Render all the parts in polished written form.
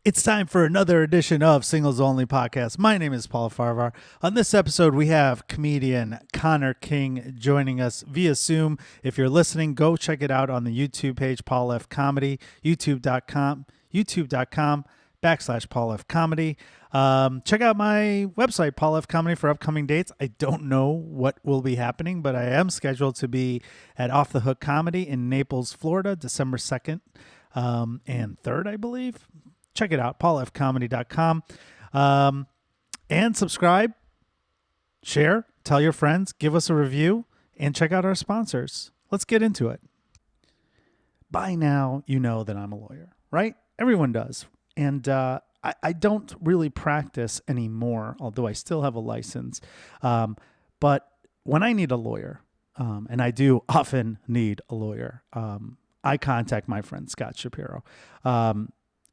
It's time for another edition of Singles Only Podcast. My name is Paul Farahvar. On this episode, we have comedian Connor King joining us via Zoom. If you're listening, go check it out on the YouTube page, Paul F. Comedy, youtube.com/Paul F. Comedy. Check out my website, Paul F. Comedy, for upcoming dates. I don't know what will be happening, but I am scheduled to be at Off the Hook Comedy in Naples, Florida, December 2nd and 3rd, I believe. Check it out, paulfcomedy.com. And subscribe, share, tell your friends, give us a review, and check out our sponsors. Let's get into it. By now, you know that I'm a lawyer, right? Everyone does. And I don't really practice anymore, although I still have a license. But when I need a lawyer, and I do often need a lawyer, I contact my friend Scott Shapiro.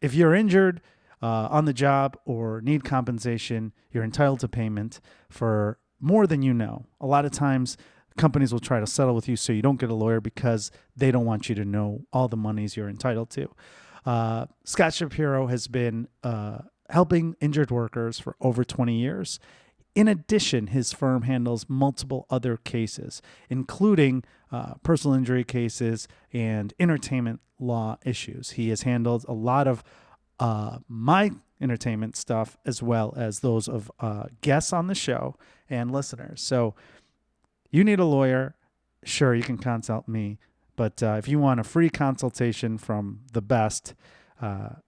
If you're injured on the job or need compensation, you're entitled to payment for more than you know. A lot of times, companies will try to settle with you so you don't get a lawyer because they don't want you to know all the monies you're entitled to. Scott Shapiro has been helping injured workers for over 20 years. In addition, his firm handles multiple other cases, including personal injury cases and entertainment law issues. He has handled a lot of my entertainment stuff as well as those of guests on the show and listeners. So you need a lawyer, sure, you can consult me. But if you want a free consultation from the best, don't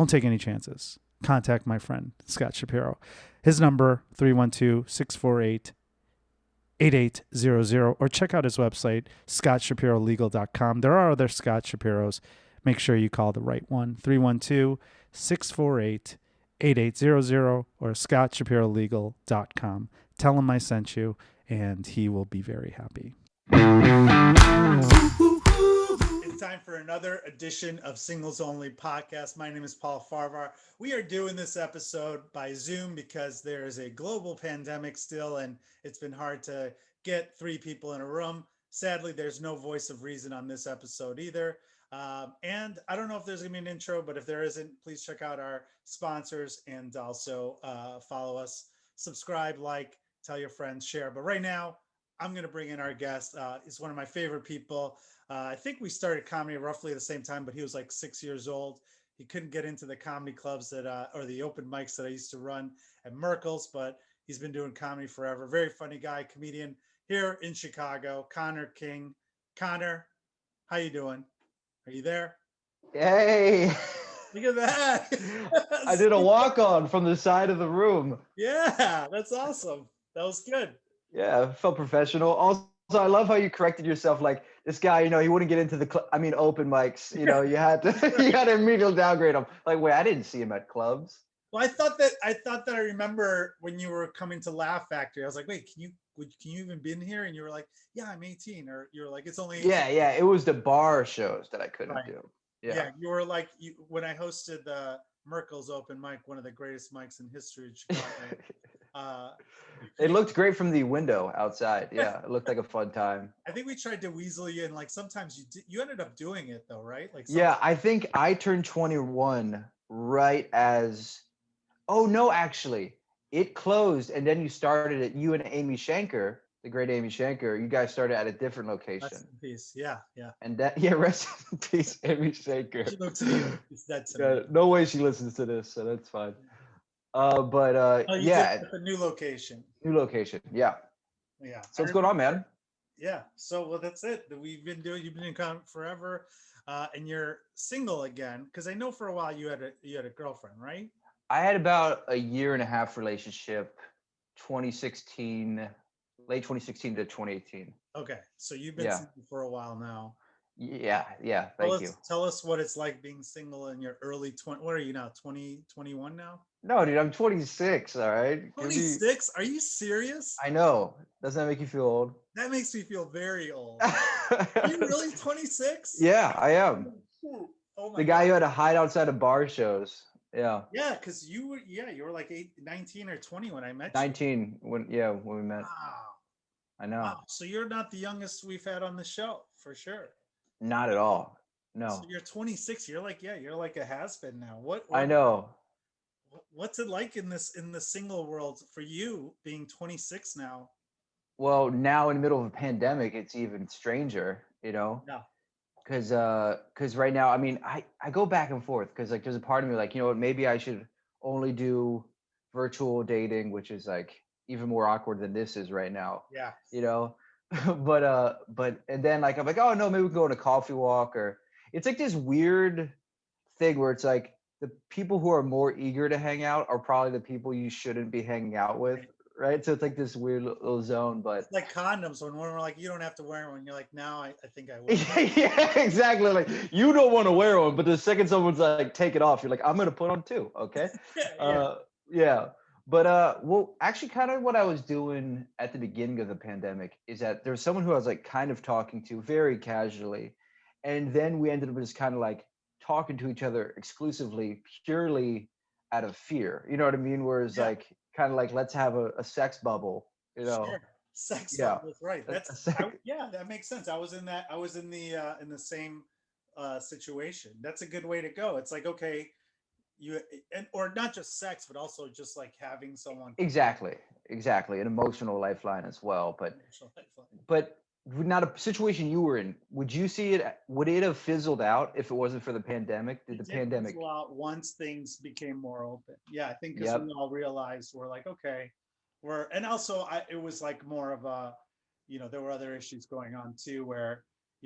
take any chances. Contact my friend, Scott Shapiro. His number, 312-648-8800, or check out his website, scottshapirolegal.com. There are other Scott Shapiros. Make sure you call the right one, 312-648-8800 or scottshapirolegal.com. Tell him I sent you, and he will be very happy. It's time for another edition of Singles Only Podcast. My name is Paul Farahvar. We are doing this episode by Zoom because there is a global pandemic still, and it's been hard to get three people in a room. Sadly, there's no voice of reason on this episode either. And I don't know if there's going to be an intro, but if there isn't, please check out our sponsors and also follow us, subscribe, like, tell your friends, share. But right now, I'm going to bring in our guest. He's one of my favorite people. I think we started comedy roughly at the same time, but he was like 6 years old. He couldn't get into the comedy clubs that, or the open mics that I used to run at Merkel's, but he's been doing comedy forever. Very funny guy, comedian here in Chicago, Connor King. Connor, how you doing? Are you there? Hey. Look at that. I did a walk-on from the side of the room. Yeah, that's awesome. That was good. Yeah, felt professional. Also, I love how you corrected yourself. Like this guy, he wouldn't get into open mics. You had to, you had to immediately downgrade him. Like, wait, I didn't see him at clubs. Well, I thought that I remember when you were coming to Laugh Factory. I was like, wait, can you even been here? And you were like, yeah, I'm 18. Or you were like, it's only 18. Yeah. It was the bar shows that I couldn't do. Yeah. You were like, when I hosted the Merkel's open mic, one of the greatest mics in history in Chicago. It looked great from the window outside. Yeah, it looked like a fun time. I think we tried to weasel you in. Like sometimes you ended up doing it though, right? Like yeah, I think I turned 21 right as. Oh no, actually, it closed, and then you started it. You and Amy Shanker, the great Amy Shanker, you guys started at a different location. Rest in peace. Yeah. And rest in peace, Amy Shanker. She looks it's dead to me. No way she listens to this, so that's fine. Yeah, a new location. Yeah. So what's going on, man? Yeah. So that's it. You've been doing comedy forever, and you're single again. Because I know for a while you had a girlfriend, right? I had about a year and a half relationship, late 2016 to 2018. Okay, so you've been single for a while now. Yeah. Thank you. Tell us what it's like being single in your early 20s. What are you now? 21 now? No, dude, I'm 26. All right. 26? Are you serious? I know. Doesn't that make you feel old? That makes me feel very old. Are you really 26? Yeah, I am. Oh my the guy who had to hide outside of bar shows. Yeah. Yeah, because you were like 19 or 20 when I met 19 you. when we met. Wow. I know. Wow. So you're not the youngest we've had on the show, for sure. Not at all. No. So you're 26. You're like, yeah, you're like a has-been now. I know. What's it like in the single world for you being 26 now? Well, now in the middle of a pandemic, it's even stranger, you know, Yeah. because right now, I mean, I go back and forth because like there's a part of me like, you know what, maybe I should only do virtual dating, which is like even more awkward than this is right now, Yeah. you know. But and then like I'm like, oh no, maybe we can go on a coffee walk, or it's like this weird thing where it's like the people who are more eager to hang out are probably the people you shouldn't be hanging out with, Right. right? So it's like this weird little zone, but It's like condoms when we're like, you don't have to wear one. You're like, now I think I will. yeah, exactly. Like you don't want to wear one, but the second someone's like, take it off, you're like, I'm gonna put on two, okay? Yeah, yeah. Yeah. But well, actually, kind of what I was doing at the beginning of the pandemic is that there's someone who I was like kind of talking to very casually, and then we ended up just kind of like talking to each other exclusively, purely out of fear. You know what I mean? Whereas Yeah. like kind of like let's have a sex bubble, you know? Sure. Sex Yeah. bubbles, right? A sec- Yeah, that makes sense. I was in that. I was in the same situation. That's a good way to go. It's like, okay, you and or not just sex, but also just like having someone exactly, an emotional lifeline as well. emotional lifeline. But not a situation you were in. Would you see it? Would it have fizzled out if it wasn't for the pandemic? Did It the did pandemic? fizzle out once things became more open. Yeah, I think because we Yep. all realized we're like, okay, and also it was like more of a, there were other issues going on too, where,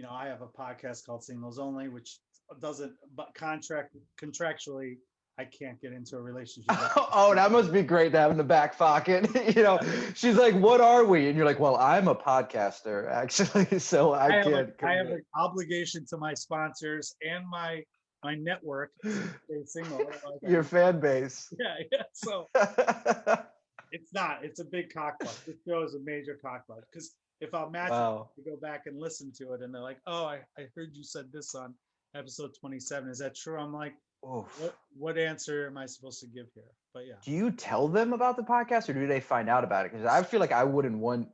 I have a podcast called Singles Only, which doesn't, but contractually, I can't get into a relationship. Oh, that must be great to have in the back pocket. You know, she's like, "What are we?" And you're like, "Well, I'm a podcaster, actually, so I can't I have commit." an obligation to my sponsors and my network to stay single. Your fan base. Yeah, yeah. So it's not. It's a big cockblock. This show is a major cockblock because if I'll match it, Wow. to go back and listen to it, and they're like, "Oh, I heard you said this on episode 27. Is that true?" I'm like, Oof. what answer am I supposed to give here? But yeah, Do you tell them about the podcast, or do they find out about it? Because I feel like I wouldn't want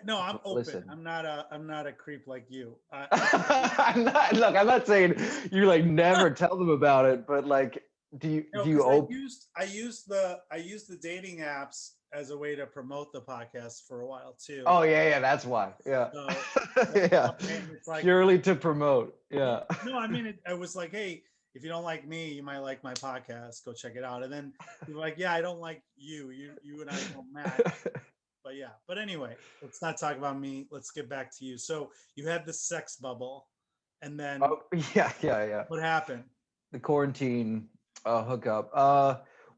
no, I'm to open. listen. I'm not a creep like you. I'm not saying you like never tell them about it, but like, No, do you because open? I used the dating apps as a way to promote the podcast for a while too. Oh yeah, that's why. Yeah, So yeah, and it's like, purely to promote. yeah, Yeah. no, I mean, it was like, hey, if you don't like me, you might like my podcast. Go check it out. And then you're like, yeah, I don't like you. You and I don't match. But yeah. But anyway, let's not talk about me. Let's get back to you. So you had the sex bubble, and then Oh yeah. what happened? The quarantine hookup.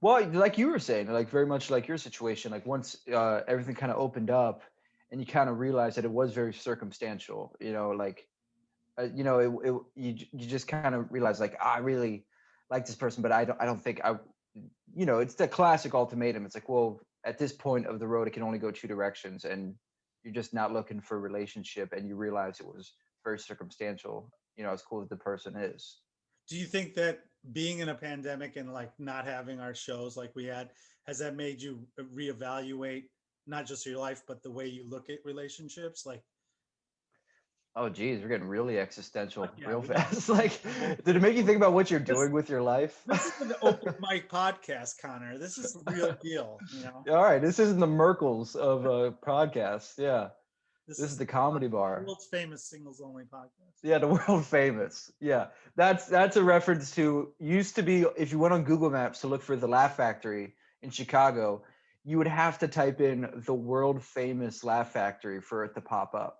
Well, like you were saying, like very much like your situation. Like once everything kind of opened up, and you kind of realized that it was very circumstantial. You know, like you just kind of realize like I really like this person, but I don't think it's the classic ultimatum. It's like, well, at this point of the road, it can only go two directions, and you're just not looking for a relationship, and you realize it was very circumstantial. As cool as the person is. Do you think that being in a pandemic and like not having our shows like we had, has that made you reevaluate not just your life, but the way you look at relationships? Like, Oh, geez, we're getting really existential yeah, real we got fast. Like, the did it make you think about what you're this doing with your life? this is an open mic podcast, Connor. This is the real deal. All right, this isn't the Merkles of podcasts. Yeah, This this is is the the comedy bar. world's famous singles only podcast. Yeah, the world famous. Yeah, that's a reference to used to be if you went on Google Maps to look for the Laugh Factory in Chicago, you would have to type in the world famous Laugh Factory for it to pop up.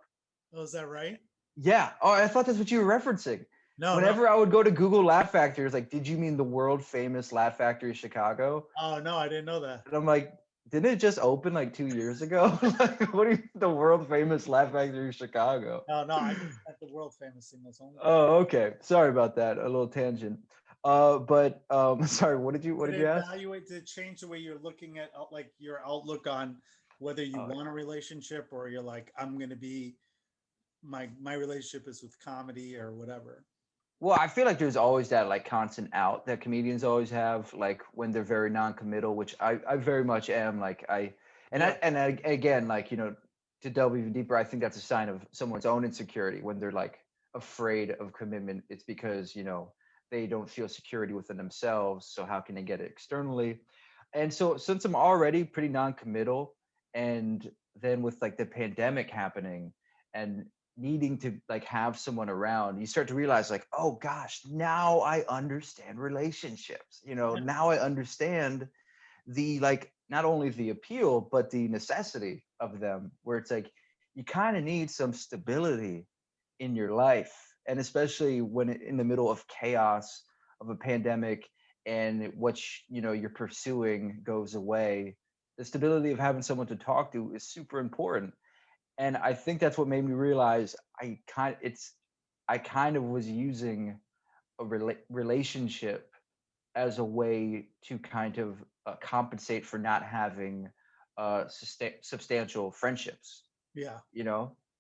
Oh, is that right? Yeah. Oh, I thought that's what you were referencing. No, no. Whenever I would go to Google Laugh Factory, it's like, did you mean the world famous Laugh Factory Chicago? Oh, no, I didn't know that. And I'm like, didn't it just open like 2 years ago? Like, what are you, the world famous Laugh Factory Chicago? No, no, I just at the world famous singles only. Oh, okay. Sorry about that. A little tangent. But sorry, what did you ask? Did it change the way you're looking at like your outlook on whether you Oh, want a relationship or you're like, I'm gonna be my relationship is with comedy or whatever. well, I feel like there's always that like constant out that comedians always have, like when they're very non-committal, which I very much am. Like again, like to delve even deeper, I think that's a sign of someone's own insecurity when they're like afraid of commitment, it's because, they don't feel security within themselves. So how can they get it externally? And so since I'm already pretty non-committal, and then with like the pandemic happening and needing to like have someone around, you start to realize like, oh gosh, now I understand relationships. Now I understand the like not only the appeal but the necessity of them, where it's like you kind of need some stability in your life, and especially when in the middle of chaos of a pandemic, and what you're pursuing goes away, the stability of having someone to talk to is super important. And I think that's what made me realize I kind of was using a relationship as a way to kind of compensate for not having substantial friendships. Yeah.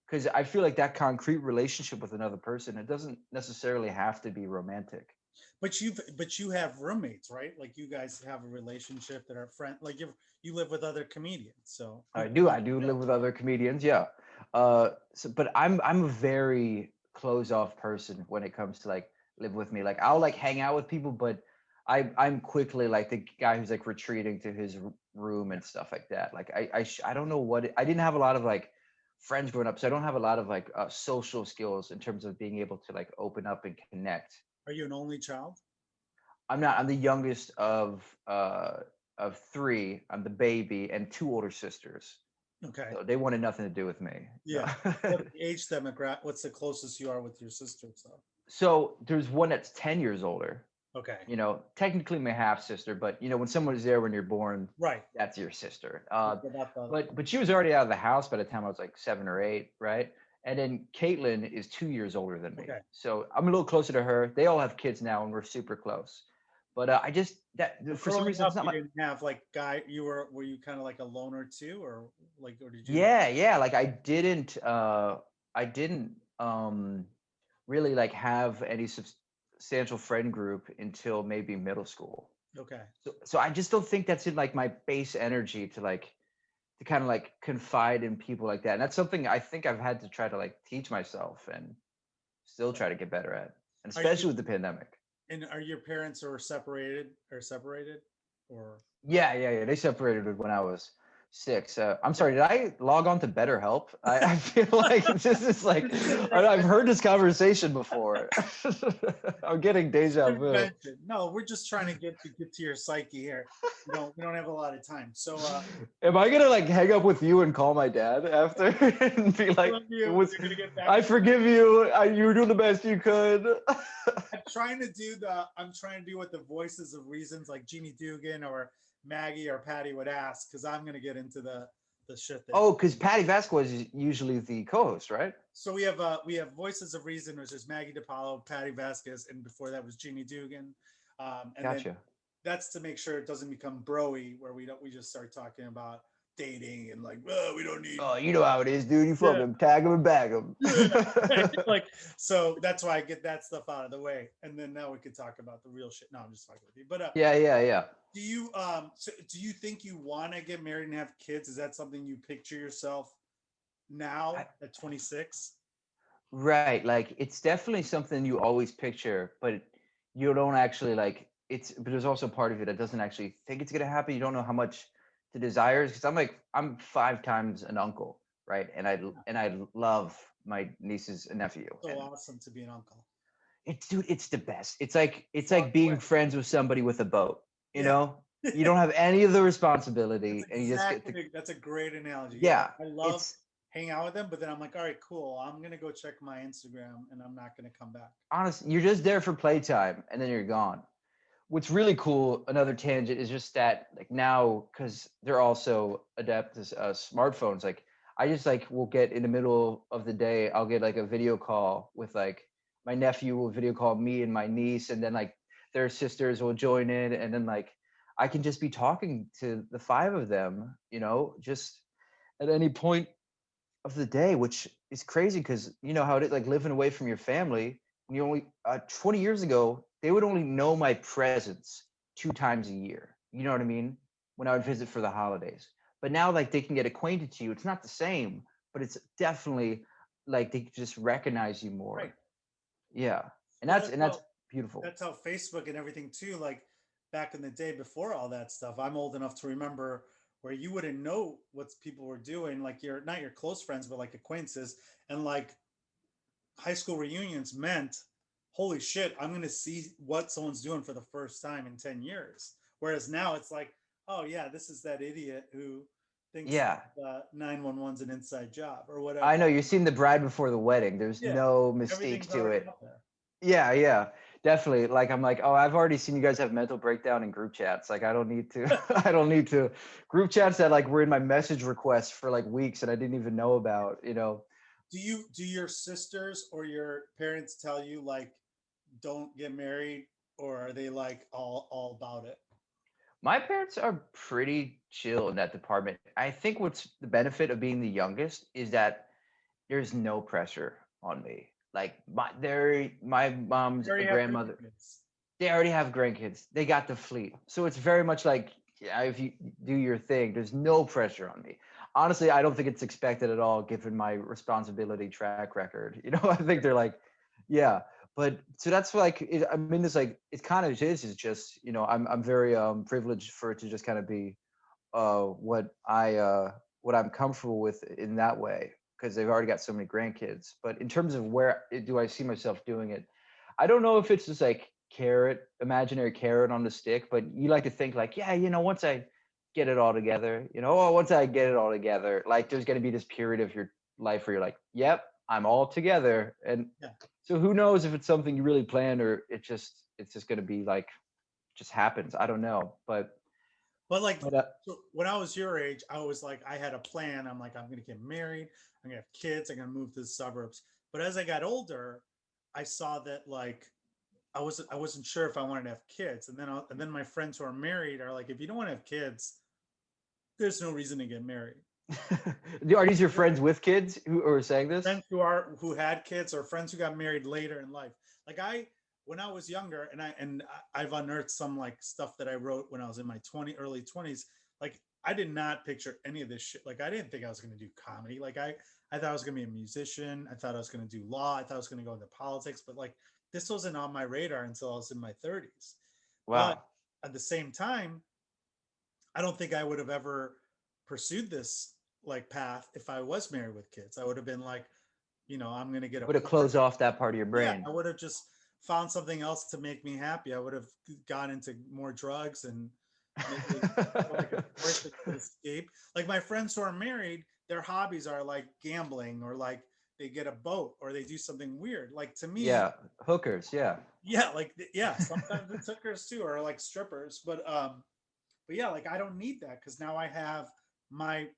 Because I feel like that concrete relationship with another person, it doesn't necessarily have to be romantic. But you have roommates, right? Like you guys have a relationship that are friend. Like you live with other comedians, so I do live with other comedians, yeah. But I'm a very closed off person when it comes to like live with me. Like I'll like hang out with people, but I'm quickly like the guy who's like retreating to his room and stuff like that. Like I don't know I didn't have a lot of like friends growing up, so I don't have a lot of like social skills in terms of being able to like open up and connect. Are you an only child? I'm not. I'm the youngest of three. I'm the baby and two older sisters. Okay. So they wanted nothing to do with me. So, Yeah. What age demographic? What's the closest you are with your sisters, though? so there's one that's 10 years older. Okay. Technically my half sister, but when someone is there when you're born, Right. that's your sister. About the, But she was already out of the house by the time I was like 7 or 8, right? And then Caitlin is 2 years older than me, okay. so I'm a little closer to her. They all have kids now, and we're super close. But I just that for some Growing reason up, it's not you my. didn't have like guy. Were you kind of like a loner too, or did you? Yeah, like I didn't really like have any substantial friend group until maybe middle school. Okay. So I just don't think that's in like my base energy to kind of like confide in people like that. And that's something I think I've had to try to like teach myself and still try to get better at, and Are you especially with the pandemic. and are your parents or separated or Yeah. They separated when I was 6. I'm sorry. Did I log on to BetterHelp? I feel like this is like I've heard this conversation before. I'm getting deja vu. invention? No, we're just trying to get to your psyche here. We don't have a lot of time. So Am I gonna like hang up with you and call my dad after and be like, you're "Was gonna get back. I forgive you? You were doing the best you could." I'm trying to do what the voices of reasons like Jeannie Dugan or Maggie or Patty would ask, because I'm gonna get into the shit that. Oh, because Patty Vasquez is usually the co-host, right? So we have voices of reason, which is Maggie DePaulo, Patty Vasquez, and before that was Jeannie Dugan, and then Gotcha. that's to make sure it doesn't become broy, where we just start talking about dating and like, oh, we don't need. Oh, you know how it is, dude. You Yeah. fucking tag him and bag him. Like, so that's why I get that stuff out of the way, and then now we could talk about the real shit. No, I'm just fucking with you. But Yeah. do you think you want to get married and have kids? Is that something you picture yourself now at 26? Right. Like it's definitely something you always picture, but you don't actually like it's but there's also part of it that doesn't actually think it's gonna happen. You don't know how much the desires, because I'm 5 times an uncle, right? And I love my nieces and nephew. So And awesome to be an uncle. it's the best. It's like Fuck being way. friends with somebody with a boat, you Yeah. know? You don't have any of the responsibility and you just get to That's a great analogy. Yeah, yeah, I love it's hanging out with them, but then I'm like, all right, cool. I'm gonna go check my Instagram, and I'm not gonna come back. honest, you're just there for playtime and then you're gone. What's really cool, another tangent, is just that like now, because they're also adept to smartphones, like I just like will get in the middle of the day, I'll get like a video call with like my nephew will video call me and my niece, and then like their sisters will join in, and then like I can just be talking to the 5 of them, just at any point of the day, which is crazy because you know how it is, like living away from your family. You only 20 years ago, they would only know my presence 2 times a year. You know what I mean? When I would visit for the holidays. But now, like they can get acquainted to you. It's not the same, but it's definitely like they just recognize you Right. more. Yeah. And Well, that's beautiful. that's how Facebook and everything too. Like back in the day before all that stuff, I'm old enough to remember where you wouldn't know what people were doing. Like you're not your close friends, but like acquaintances, and like high school reunions meant, holy shit, I'm going to see what someone's doing for the first time in 10 years. Whereas now it's like, oh, yeah, this is that idiot who thinks Yeah. 911's an inside job or I whatever. know you've seen the bride before the wedding. There's Yeah, no mistakes everything's to already it. up there. Yeah, yeah, definitely. Like I'm like, oh, I've already seen you guys have mental breakdown in group chats. Like I don't need to, I don't need to group chats that like were in my message requests for like weeks and I didn't even know about, you know. Do your sisters or your parents tell you like don't get married, or are they like all about it? My parents are pretty chill in that department. I think what's the benefit of being the youngest is that there's no pressure on me. Like my mom's You already have grandmother, grandkids. they already have grandkids. They got the fleet. So it's very much like, yeah, if you do your thing, there's no pressure on me. Honestly, I don't think it's expected at all given my responsibility track record. You know, I think they're like, yeah. But so that's like, I mean, it's like, it kind of is just, you know, I'm very privileged for it to just kind of be what what I'm comfortable with in that way because they've already got so many grandkids. But in terms of where do I see myself doing it, I don't know if it's just like carrot, imaginary carrot on the stick, but you like to think like, yeah, you know, once I get it all together, you know, oh, once I get it all together, like there's going to be this period of your life where you're like, yep, I'm all together. And Yeah. so who knows if it's something you really planned or it's just going to be like, just happens. I don't know. But like, But so when I was your age, I was like, I had a plan. I'm like, I'm gonna get married. I'm gonna have kids. I'm gonna move to the suburbs. But as I got older, I saw that like I wasn't sure if I wanted to have kids. And then my friends who are married are like, if you don't want to have kids, there's no reason to get married. are these your friends with kids who are saying this? Friends who had kids or friends who got married later in life. Like I when I was younger, I've unearthed some like stuff that I wrote when I was in my early 20s. Like I did not picture any of this shit. Like I didn't think I was going to do comedy. Like I thought I was going to be a musician. I thought I was going to do law. I thought I was going to go into politics, but like this wasn't on my radar until I was in my 30s. But Wow. at the same time, I don't think I would have ever pursued this like path if I was married with kids. I would have been like, I'm going to get a Would it Porsche. close off that part of your Yeah, brain? I would have just found something else to make me happy. I would have gone into more drugs and maybe like a course that could escape. Like my friends who are married, their hobbies are like gambling or like they get a boat or they do something weird. Like to me, Yeah, hookers. Yeah. yeah, like yeah, sometimes it's hookers too or like strippers, but yeah, like I don't need that because now I have my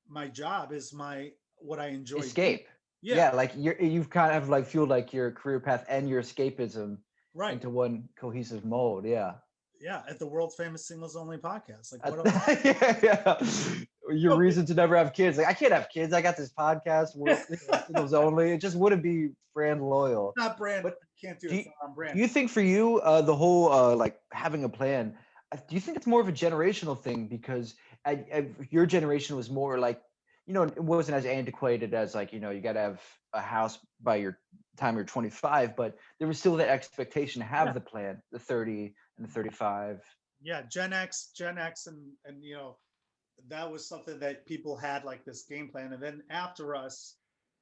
my job is my what I enjoy doing. Escape. Yeah, Yeah, like you've kind of like fueled like your career path and your escapism right. into one cohesive mold. Yeah. Yeah, at the world famous singles only podcast. Like what else? Yeah, yeah. Your No, reason to never have kids. Like I can't have kids. I got this podcast, world singles only. It just wouldn't be brand loyal. not brand. But Can't do do it. you, It's not on do brand. you think for you the whole like having a plan? Do you think it's more of a generational thing because your generation was more like it wasn't as antiquated as like you got to have a house by your time you're 25, but there was still that expectation to have Yeah, the plan, the 30 and the 35. yeah. Gen X, and that was something that people had like this game plan, and then after us,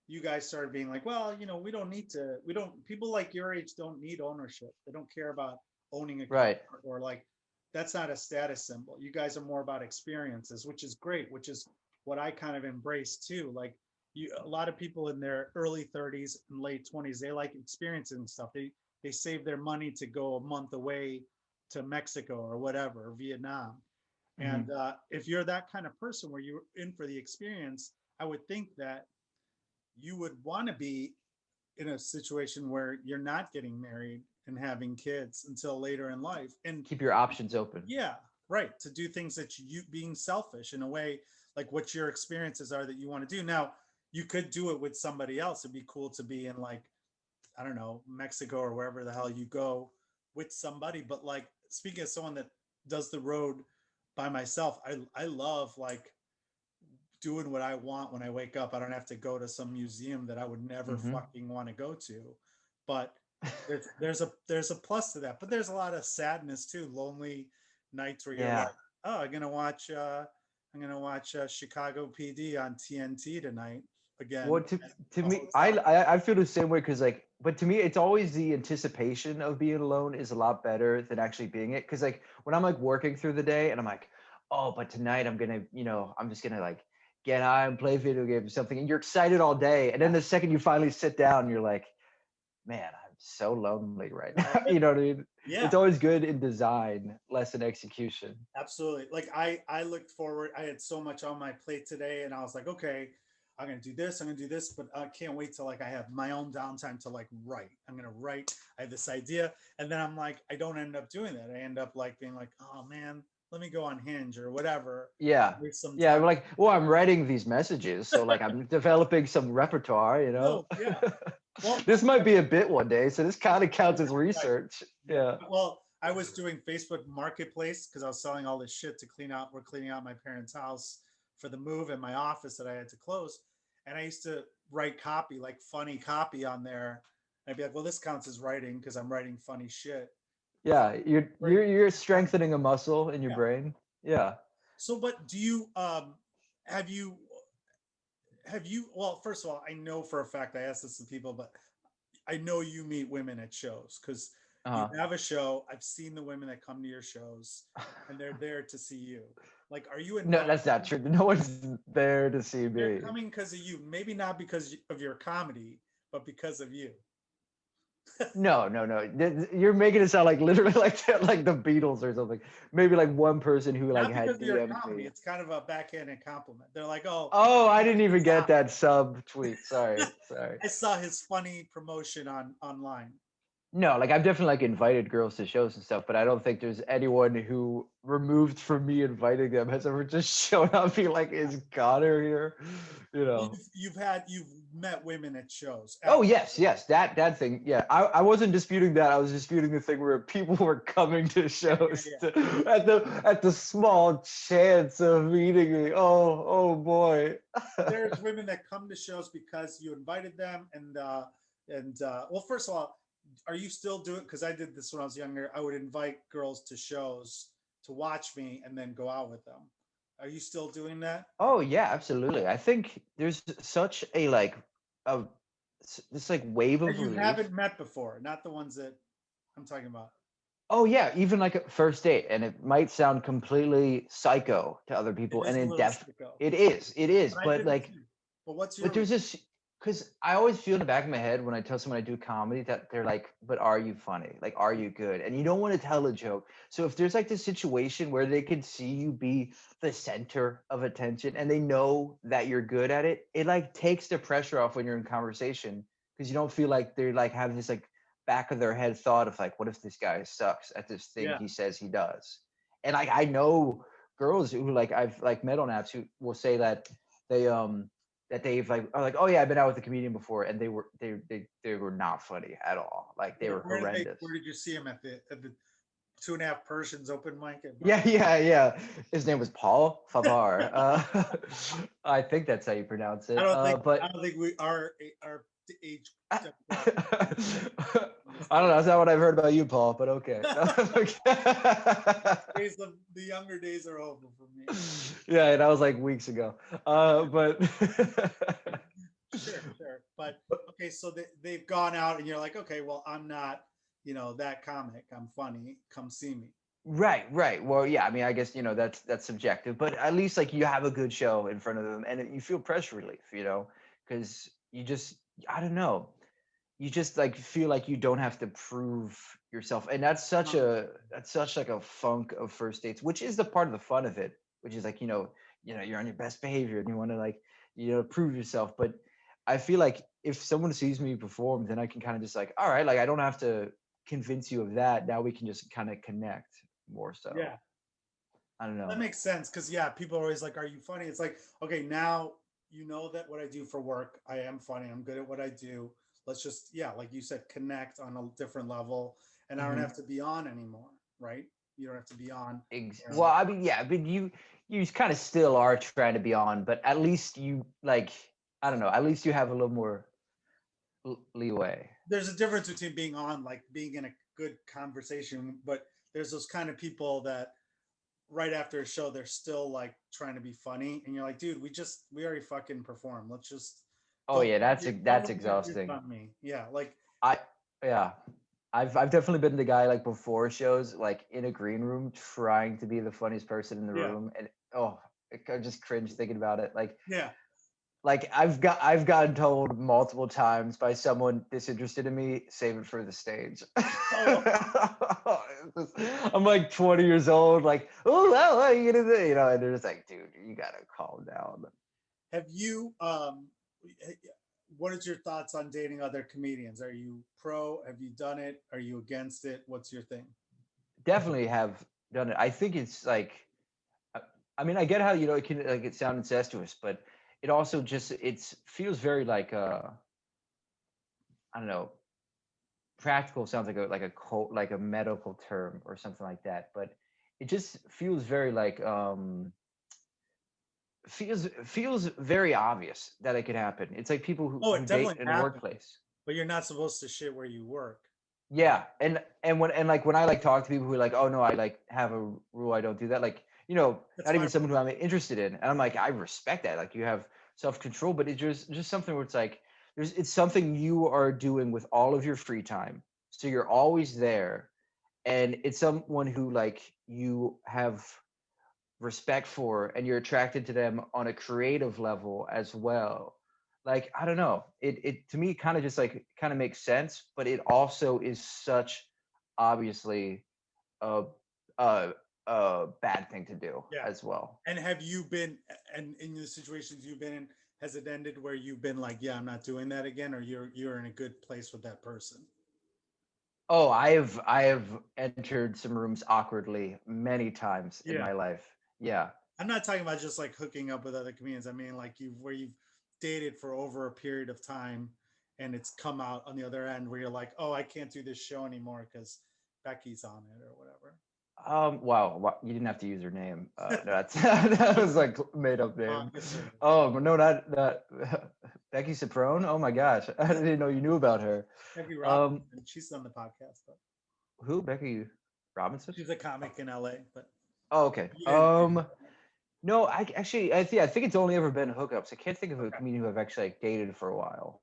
you guys started being like, well, we don't need to. We don't. People like your age don't need ownership. They don't care about owning a car Right. or like that's not a status symbol. You guys are more about experiences, which is great, which is what I kind of embrace too. Like a lot of people in their early 30s and late 20s, they like experiencing stuff. They save their money to go a month away to Mexico or whatever, or Vietnam. Hmm. And if you're that kind of person where you're in for the experience, I would think that you would want to be in a situation where you're not getting married and having kids until later in life. And Keep your options open. yeah, right. To do things that you being selfish in a way, like what your experiences are that you want to do. Now, you could do it with somebody else. It'd be cool to be in like, I don't know, Mexico or wherever the hell you go with somebody. But like speaking as someone that does the road by myself, I love like doing what I want when I wake up. I don't have to go to some museum that I would never Hmm. fucking want to go to. But There's a plus to that, but there's a lot of sadness too, lonely nights where you're Yeah. like, oh, I'm gonna watch Chicago PD on TNT tonight Well, again at to a me, hotel. I feel the same way because like, but to me, it's always the anticipation of being alone is a lot better than actually being it. Because like when I'm like working through the day and I'm like, oh, but tonight I'm gonna, I'm just gonna like get high and play video games or something, and you're excited all day, and then the second you finally sit down, you're like, man, I'm so lonely right now. You know what I mean? It's Yeah, always good in design, less in execution. absolutely. Like I looked forward. I had so much on my plate today, and I was like, okay, I'm gonna do this. I'm gonna do this, but I can't wait till like I have my own downtime to like write. I'm gonna write. I have this idea, and then I'm like, I don't end up doing that. I end up like being like, oh man, let me go on Hinge or whatever. Yeah. Waste some Yeah, time. I'm like, well, I'm writing these messages, so like I'm developing some repertoire, No, yeah. Well, This might be a bit one day, so this kind of counts as right. research. Yeah. Yeah. Well, I was doing Facebook Marketplace because I was selling all this shit to clean out. We're cleaning out my parents' house for the move and my office that I had to close. And I used to write copy, like funny copy on there. And I'd be like, well, this counts as writing because I'm writing funny shit. Yeah, you're Great. you're you're strengthening a muscle in your Yeah. brain. Yeah. So, but do you have you well, first of all, I know for a fact I asked this to people, but I know you meet women at shows because you Uh-huh. have a show. I've seen the women that come to your shows and they're there to see you. Like, are you No, involved? that's not true. No one's there to see They're me. coming because of you. Maybe not because of your comedy, but because of you. No, no, no. You're making it sound like literally like the Beatles or something. Maybe like one person who like Not because had of your DM'd comedy. me. It's kind of a backhanded compliment. They're like, oh, Oh, I didn't I even saw, get that sub tweet. Sorry, sorry. I saw his funny promotion on online. No, like I've definitely like invited girls to shows and stuff, but I don't think there's anyone who removed from me inviting them has ever just shown up be like, is Connor here? You know. You've met women at shows. Oh yes, yes, that thing. Yeah, I wasn't disputing that. I was disputing the thing where people were coming to Yeah, shows yeah, at the small chance of meeting me. Oh boy. there's women that come to shows because you invited them well, first of all, are you still doing, because I did this when I was younger, I would invite girls to shows to watch me and then go out with them. Are you still doing that? Oh yeah, absolutely. I think there's such a like a this like wave That of you relief. haven't met before, not the ones that I'm talking about. Oh yeah, even like a first date, and it might sound completely psycho to other It people, and is a little sicko, it is, but I but did the like, same. But what's but your there's reason? this because I always feel in the back of my head when I tell someone I do comedy that they're like, but are you funny? Like, are you good? And you don't want to tell a joke. So if there's like this situation where they can see you be the center of attention and they know that you're good at it, it like takes the pressure off when you're in conversation because you don't feel like they're like having this like back of their head thought of like, what if this guy sucks at this thing Yeah. he says he does? And like I know girls who like I've like met on apps who will say they that they've like are like, oh yeah, I've been out with a comedian before, and they were not funny at all. Like they were horrendous. Where did you see him at the two and a half Persians open mic at Yeah, yeah, yeah. His name was Paul Farahvar. I think that's how you pronounce it. I But don't think we our age. I don't know. That's not what I've heard about you, Paul. But okay. The younger days are over for me. Yeah, that was like weeks ago. But Sure, sure. But okay, so they've gone out and you're like, okay, well, I'm not, that comic. I'm funny. Come see me. right, right. Well, yeah. I mean, I guess that's subjective, but at least like you have a good show in front of them, and you feel pressure relief, because you just I don't know, you just like feel like you don't have to prove yourself, and that's such like a funk of first dates, which is the part of the fun of it, which is like you're on your best behavior and you want to like prove yourself, but I feel like if someone sees me perform, then I can kind of just like, all right, like I don't have to convince you of that. Now we can just kind of connect more so. Yeah, I don't that know. makes sense. Because yeah, people are always like, "Are you funny?" It's like, okay, now you know that what I do for work, I am funny. I'm good at what I do. Let's just, yeah, like you said, connect on a different level, and I don't Hmm. have to be on anymore, right? You don't have to be on. Well, I mean, yeah, but you kind of still are trying to be on, but at least you like I don't know. At least you have leeway. There's a difference between being on, like being in a good conversation, but there's those kind of people that right after a show they're still like trying to be funny, and you're like, dude, we already fucking performed. Let's just Oh don't yeah, don't that's work your shit exhausting. on me. Yeah, like I yeah. I've definitely been the guy like before shows, like in a green room, trying to be the funniest person in the yeah, room, and oh, I just cringe thinking about it. yeah. Like I've gotten told multiple times by someone disinterested in me, save it for the stage. Oh, I'm like 20 years old, like, oh well, what are you gonna do? You know, and they're just like, dude, you gotta calm down. have you what is your thoughts on dating other comedians? Are you pro? Have you done it? Are you against it? What's your thing? Definitely have done it. I think it's like, I I mean, I get how, you know, it can like it sound incestuous, but it also just feels very like I don't know, practical sounds like a cult, like a medical term or something like that, but it just feels very like feels very obvious that it could happen. It's like people Oh, who it date definitely in a happens, workplace. but you're not supposed to shit where you work. Yeah, and when I like talk to people who are like, oh no, I like have a rule, I don't do that. Like, you know, That's not my even someone who rule. I'm interested in, and I'm like, I respect that. Like, you have self control, but it's just something where it's like, it's something you are doing with all of your free time, so you're always there, and it's someone who like you have respect for, and you're attracted to them on a creative level as well. Like, I don't know, it to me kind of just like kind of makes sense, but it also is such obviously a a a bad thing to do Yeah. as well. And have you been, and in the situations you've been in, has it ended where you've been like, yeah, I'm not doing that again, or you're in a good place with that person? Oh, I have entered some rooms awkwardly many times in Yeah. my life. Yeah. I'm not talking about just like hooking up with other comedians. I mean like you where you've dated for over a period of time and it's come out on the other end where you're like, oh, I can't do this show anymore because Becky's on it or whatever. Wow, you didn't have to use her name. That's that was like made up I name. guess it is. Oh, but no, that Becky Soprone. Oh my gosh, I didn't know you knew about her. Becky Um, Robinson, she's on the podcast, but who? Becky Robinson? she's a comic in LA, but Oh, okay. you didn't date her, right? No, I think it's only ever been hookups. I can't think of a Okay. comedian who I've actually like dated for a while.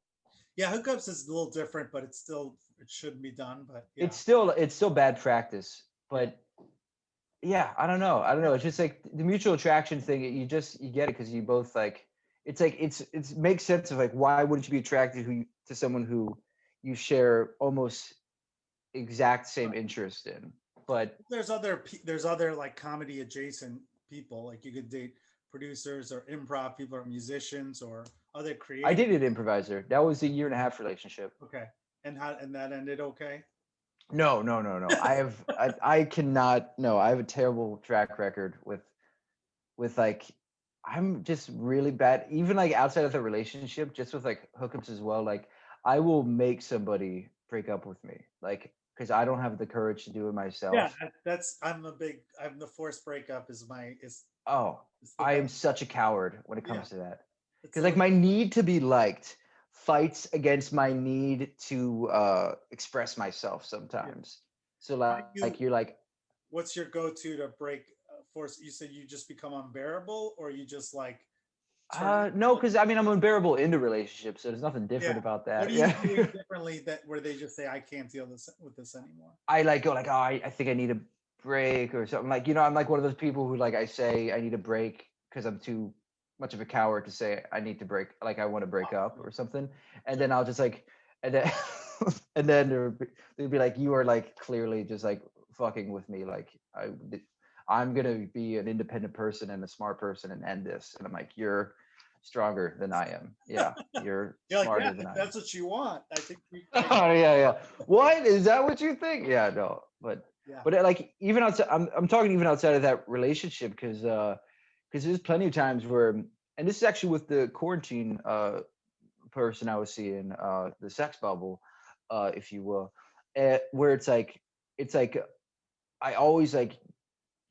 Yeah, hookups is a little different, but it's still it shouldn't be done. But yeah, It's still bad practice, yeah, but yeah, I don't know, it's just like the mutual attraction thing. You get it because you both like, it's like it's makes sense of like, why wouldn't you be attracted to someone who you share almost exact same right. interest in. But There's other like comedy adjacent people. Like you could date producers or improv people or musicians or other I creative. dated an improviser. That was a year and a half relationship. Okay, and that ended okay. No. I cannot. No, I have a terrible track record with like, I'm just really bad. Even like outside of the relationship, just with like hookups as well. Like, I will make somebody break up with me, like, because I don't have the courage to do it Yeah, myself. that's I'm the forced breakup is my Oh, it's the I best. am such a coward when it Yeah, comes to that. it's Because like so my need to be liked fights against my need to express myself yeah. sometimes. So How do like you? you're like, What's your go-to to break force? You said you just become unbearable, or you just like turn. no, because I mean, I'm unbearable into relationships, so there's nothing different Yeah. about What that. are you Yeah. doing differently that where they just say I can't deal with this anymore? I like go like, oh, I think I need a break or something. Like, you know, I'm like one of those people who like, I say I need a break because I'm too much of a coward to say I need to break, like I want to break up or something. And Sure. then I'll just like, and then and then they'd be like, you are like clearly just like fucking with me. Like, I'm gonna be an independent person and a smart person and end this. And I'm like, you're stronger than I am. Yeah, you're You're like, yeah, smarter than if I am. that's what you want, I think Oh yeah. What is that? What you think? Yeah, no. yeah. But like even outside, I'm talking even outside of that relationship because there's plenty of times where, and this is actually with the quarantine person I was seeing, the sex bubble, if you will, where it's like I always like,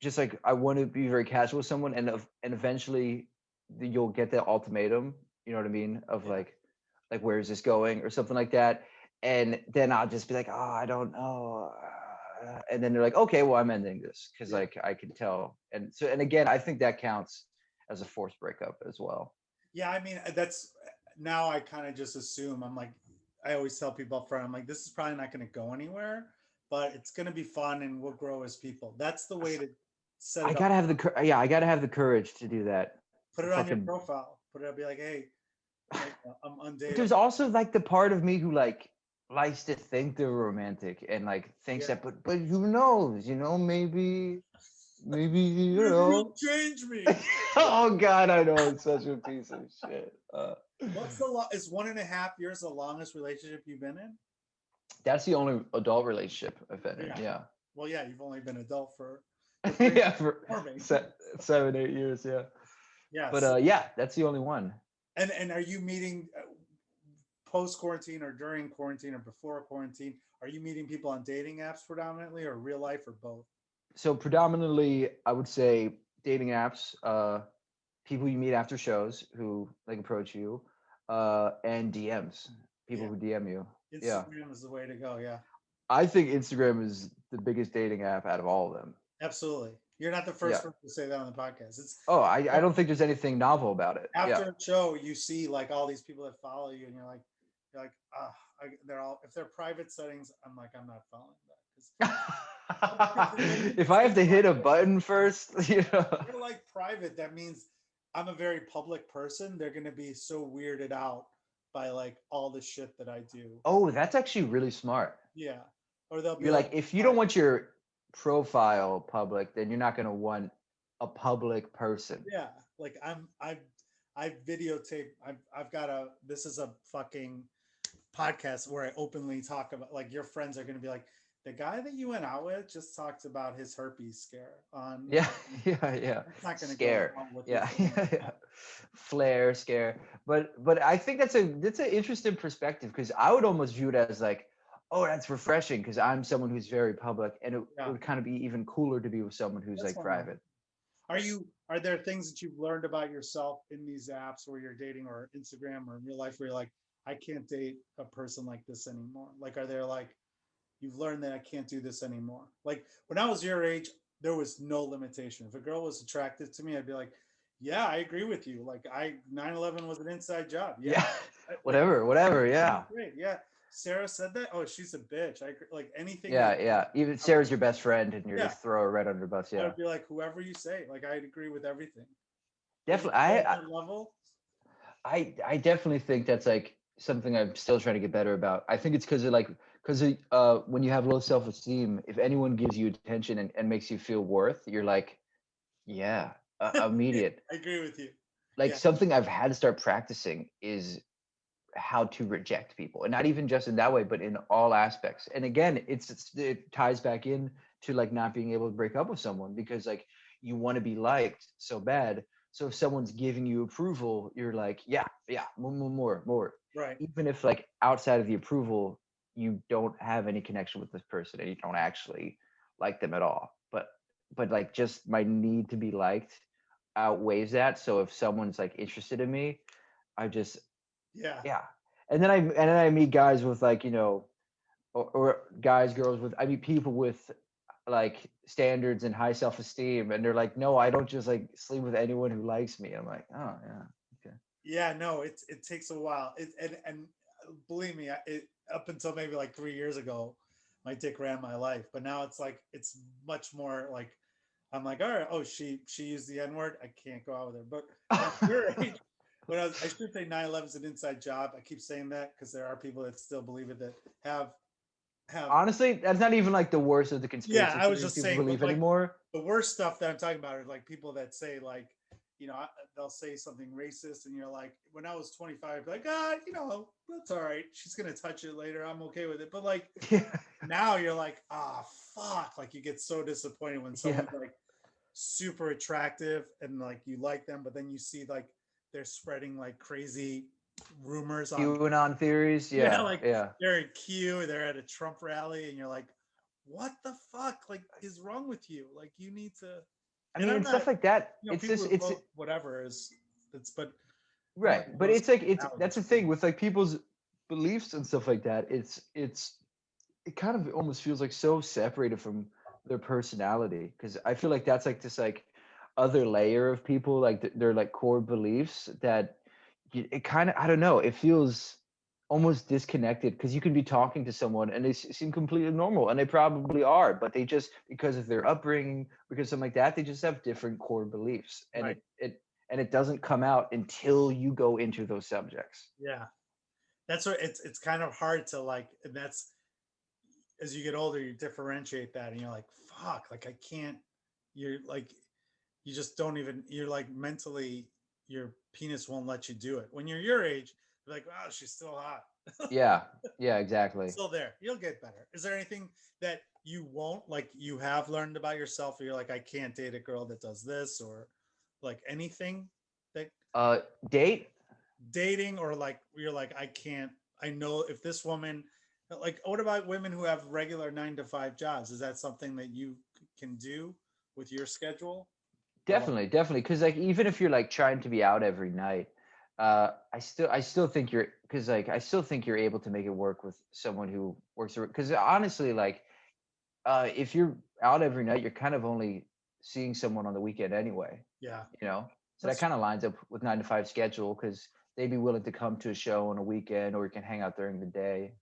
just like I want to be very casual with someone, and eventually you'll get that ultimatum. You know what I mean? Of Yeah. like, like, where is this going, or something like that. And then I'll just be like, oh, I don't know. And then they're like, okay, well, I'm ending this because like I can tell. And so, and again, I think that counts as a forced breakup as well. Yeah, I mean, that's now I kind of just assume. I'm like, I always tell people up front, I'm like, this is probably not going to go anywhere, but it's going to be fun and we'll grow as people. That's the way to set I it up. gotta have yeah, I gotta have the courage to do that. Put To it on your fucking. profile. Put it up. Be like, hey, like, I'm But there's undateable. also like the part of me who like likes to think they're romantic and like thinks Yeah. that, but who knows? You know, maybe you Maybe you'll know. change me. Oh God, I know I'm such a piece of shit. What's the is 1.5 years the longest relationship you've been in? That's the only adult relationship I've been in. Yeah. Yeah, Well, yeah, you've only been adult for the yeah, for forming. 7, 8 years. Yeah, but Yes. yeah, that's the only one. And are you meeting post quarantine or during quarantine or before quarantine? Are you meeting people on dating apps predominantly or real life or both? So predominantly, I would say dating apps, people you meet after shows who like approach you, and DMs, people Yeah. who DM you. Yeah, Instagram is the way to go. Yeah. I think Instagram is the biggest dating app out of all of them. Absolutely. You're not the Yeah. first person to say that on the podcast. It's Oh, I don't think there's anything novel about it. after Yeah. a show, you see like all these people that follow you, and you're like, ah, they're all if they're private settings. I'm like, I'm not following that because If I have to hit a button first, they're like private. That means I'm a very public person. They're gonna be so weirded out by like all the shit that I do. Oh, that's actually really smart. Yeah, or they'll be You're like, like, if you all don't right, want your profile public, then you're not going to want a public person. yeah, like I videotape. I've got a. This is a fucking podcast where I openly talk about like your friends are gonna be like the guy that you went out with just talked about his herpes scare on. Yeah, yeah. It's not gonna go Scare. along with your Yeah, family. yeah. Flare, scare. But I think that's an interesting perspective because I would almost view it as like, oh, that's refreshing because I'm someone who's very public, and it Yeah, would kind of be even cooler to be with someone who's that's like one way. private. Are there things that you've learned about yourself in these apps where you're dating or Instagram or in real life where you're like, I can't date a person like this anymore? Like, are there like you've learned that I can't do this anymore? Like when I was your age, there was no limitation. If a girl was attracted to me, I'd be like, yeah, I agree with you. Like 9/11 was an inside job. Yeah. Yeah, Like whatever. Yeah, great. Yeah. Sarah said that. Oh, she's a bitch. I agree. Like anything that, yeah. Even I would, Sarah's your best friend, and you're yeah, just throw her right under the bus. I Yeah, would be like, whoever you say, like I'd agree with everything. Are you definitely. still at that level? I definitely think that's like something I'm still trying to get better about. I think it's because of like when you have low self esteem, if anyone gives you attention and makes you feel worth, you're like, yeah, Yeah, immediate. I agree with you. Like Yeah. something I've had to start practicing is how to reject people, and not even just in that way, but in all aspects. And again, it ties back in to like not being able to break up with someone because like you want to be liked so bad. So if someone's giving you approval, you're like, yeah, more. Right. Even if like outside of the approval, you don't have any connection with this person and you don't actually like them at all. But like just my need to be liked outweighs that. So if someone's like interested in me, I just Yeah. yeah. And then I meet guys with like, or guys, girls with I meet people with like standards and high self-esteem, and they're like, no, I don't just like sleep with anyone who likes me. I'm like, oh yeah, okay. Yeah, no, it takes a while. And believe me, up until maybe like 3 years ago, my dick ran my life. But now it's like it's much more like I'm like, all right, oh, she used the N word. I can't go out with her. But at your age, I should say 9/11 is an inside job. I keep saying that because there are people that still believe it that have. Honestly, that's not even like the worst of the Yeah, conspiracy I was theories just people saying, but believe like anymore. the worst stuff that I'm talking about are like people that say like, they'll say something racist, and you're like, when I was 25, I'd be like, that's all right. She's gonna touch it later. I'm okay with it. But like Yeah, now, you're like, ah, fuck. Like you get so disappointed when yeah. someone's like super attractive and like you like them, but then you see like they're spreading like crazy rumors on. QAnon theories. Yeah, Yeah, like yeah. they're in Q, they're at a Trump rally, and you're like, what the fuck? Like, is wrong with you? Like, you need to. I And mean, I'm and not, stuff like that. It's people just who it's vote whatever is, it's, but Right. But it's like that's the thing with like people's beliefs and stuff like that. It kind of almost feels like so separated from their personality, because I feel like that's like this like other layer of people, like their like core beliefs that it kind of, I don't know, it feels almost disconnected, because you can be talking to someone and they seem completely normal, and they probably are, but they just, because of their upbringing, because something like that, they just have different core beliefs, and Right. it doesn't come out until you go into those subjects. Yeah. That's what it's kind of hard to like, and that's as you get older, you differentiate that and you're like, fuck, like I can't, you're like, you just don't even, you're like mentally, your penis won't let you do it. When you're your age, you're like, wow, she's still hot. Yeah, yeah, exactly. Still there. You'll get better. Is there anything that you won't, like you have learned about yourself, or you're like, I can't date a girl that does this, or like anything that Date. dating, or like you're like, I can't, I know if this woman, like what about women who have regular 9 to 5 jobs? Is that something that you can do with your schedule? Or like, Definitely, because like even if you're like trying to be out every night, I still think you're, because like I still think you're able to make it work with someone who works, because honestly, like if you're out every night, you're kind of only seeing someone on the weekend anyway, yeah, you know. So that that's, kind of lines up with 9 to 5 schedule, because they'd be willing to come to a show on a weekend, or you can hang out during the day.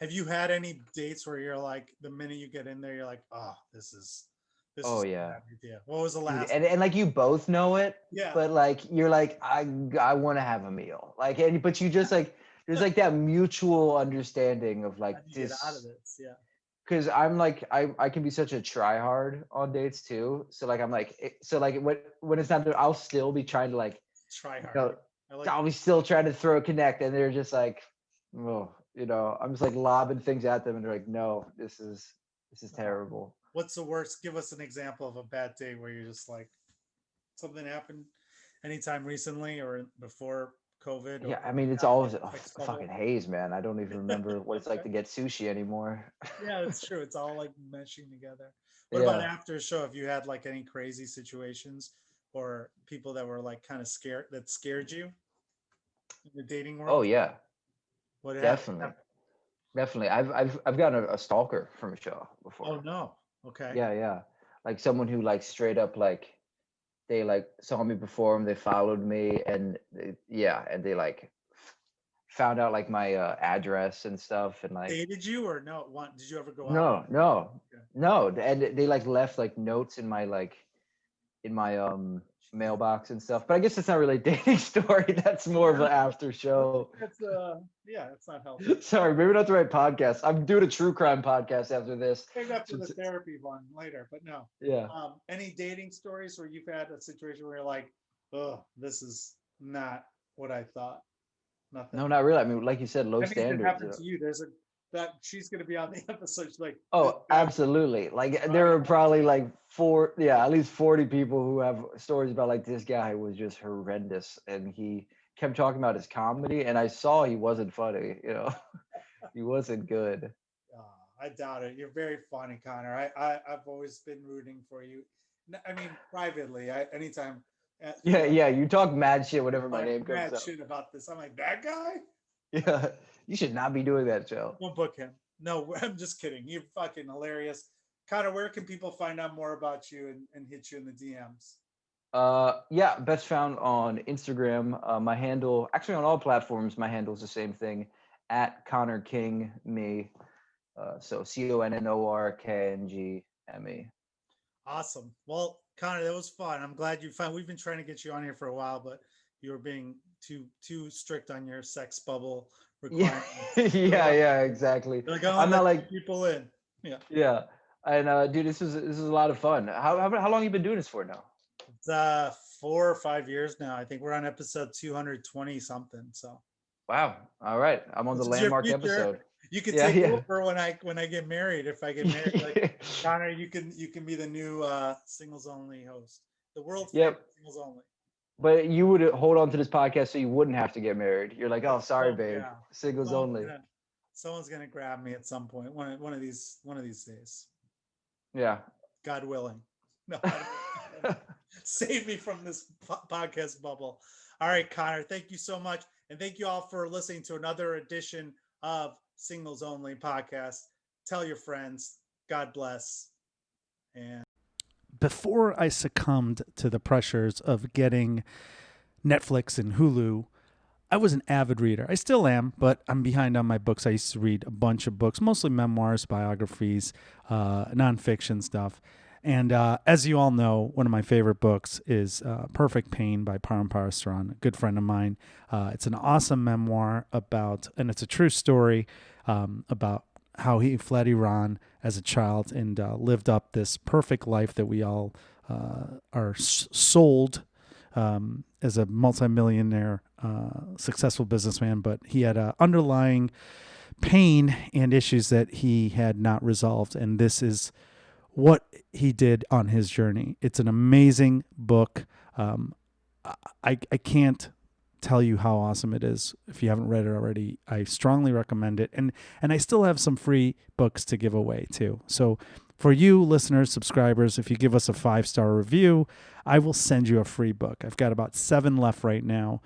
have you had any dates where you're like, the minute you get in there, you're like, oh, this Oh is a yeah. bad idea. What was the Dude, last? and like you both know it, Yeah. but like you're like, I want to have a meal, like, and but you just like, there's like that mutual understanding of How like do you get out of this, this? Yeah. because I'm like, I can be such a try hard on dates too, so like I'm like so like when it's not there, I'll still be trying to like, Try you hard. know, I like, I'll be still trying to throw a connect, and they're just like, oh, I'm just like lobbing things at them, and they're like, no, this is terrible. what's the worst? Give us an example of a bad date where you're just like, something happened anytime recently or before COVID, Yeah, or I mean, it's out of always the a sex fucking bubble. haze, man. I don't even remember what it's like to get sushi anymore. Yeah, it's true. It's all like meshing together. What about Yeah. after a show? Have you had like any crazy situations or people that were like kind of scared, that scared you in the dating Oh world? yeah, What definitely, happened? definitely. I've gotten a stalker from a show Oh before. no. Okay. Yeah, yeah. Like someone who like straight up like, they like saw me perform, they followed me, and yeah, and they like found out like my address and stuff, and like, Dated you or no? Did you ever go out? no, no, Okay. no, and they like left like notes in my like, in my Yeah. mailbox and stuff. But I guess it's not really a dating story. That's more of an after I don't think show. that's yeah, it's not healthy. Sorry, maybe not the right podcast. I'm doing a true crime podcast after this. Save that for So the therapy one later, but no. yeah. Any dating stories where you've had a situation where you're like, oh, this is not what I thought? No, Nothing. not really. I mean, like you said, low That means it standards. happened to you. There's a that she's gonna be on the episode. She's like, this Oh, guy was absolutely. Like there driving are up to probably like four, yeah, at least 40 people who have stories about like, this guy was just horrendous, and he kept talking about his comedy, and I saw he wasn't funny, he wasn't good. I doubt it. You're very funny, Connor. I've always been rooting for you. I mean, privately, anytime Yeah, you're like, yeah, you talk mad shit whenever my like name comes mad up. shit about this. I'm like, that guy? Yeah, you should not be doing that, Joe. Don't book him. No, I'm just kidding. You're fucking hilarious. Connor, where can people find out more about you and hit you in the DMs? Yeah, best found on Instagram. My handle, actually on all platforms, my handle is the same thing, at Connor King me. So ConnorKngme. Awesome. Well, Connor, that was fun. I'm glad you found. We've been trying to get you on here for a while, but you were being too strict on your sex bubble Yeah, requirements. yeah, yeah, exactly. Like, I I'm only not let like, people in. Yeah. yeah, and dude, this is a lot of fun. How long you been doing this for now? It's 4 or 5 years now. I think we're on episode 220 something. So Wow. All right, I'm on the this is your landmark future. episode. You could Yeah, take yeah. over when I get married. If I get married, like Connor, you can be the new singles only host. The world famous Yep. singles only. But you would hold on to this podcast so you wouldn't have to get married. You're like, oh, sorry, Oh babe, yeah. singles Someone's only. gonna someone's gonna grab me at some point. One of these days. Yeah. God willing. No, save me from this podcast bubble. All right, Connor, thank you so much. And thank you all for listening to another edition of Singles Only Podcast. Tell your friends. God bless. And before I succumbed to the pressures of getting Netflix and Hulu, I was an avid reader. I still am, but I'm behind on my books. I used to read a bunch of books, mostly memoirs, biographies, nonfiction stuff. And as you all know, one of my favorite books is Perfect Pain by Paul Farahvar, a good friend of mine. It's an awesome memoir about, and it's a true story about how he fled Iran as a child and lived up this perfect life that we all are sold as a multimillionaire, successful businessman. But he had underlying pain and issues that he had not resolved. And this is what he did on his journey. It's an amazing book. I can't tell you how awesome it is. If you haven't read it already, I strongly recommend it. And I still have some free books to give away too. So for you listeners, subscribers, if you give us a 5-star review, I will send you a free book. I've got about 7 left right now.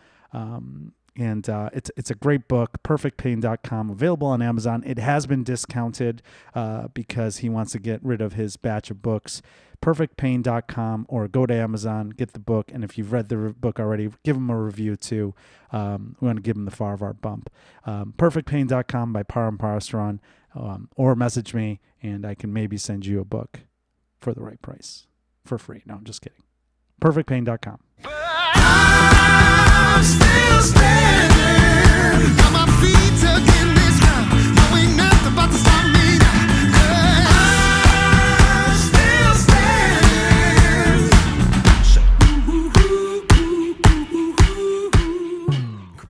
And it's a great book, perfectpain.com, available on Amazon. It has been discounted because he wants to get rid of his batch of books. Perfectpain.com, or go to Amazon, get the book. And if you've read the book already, give him a review too. We want to give him the Farahvar bump. Perfectpain.com by Paul Farahvar, or message me and I can maybe send you a book for the right price for free. No, I'm just kidding. Perfectpain.com. I'm still standing.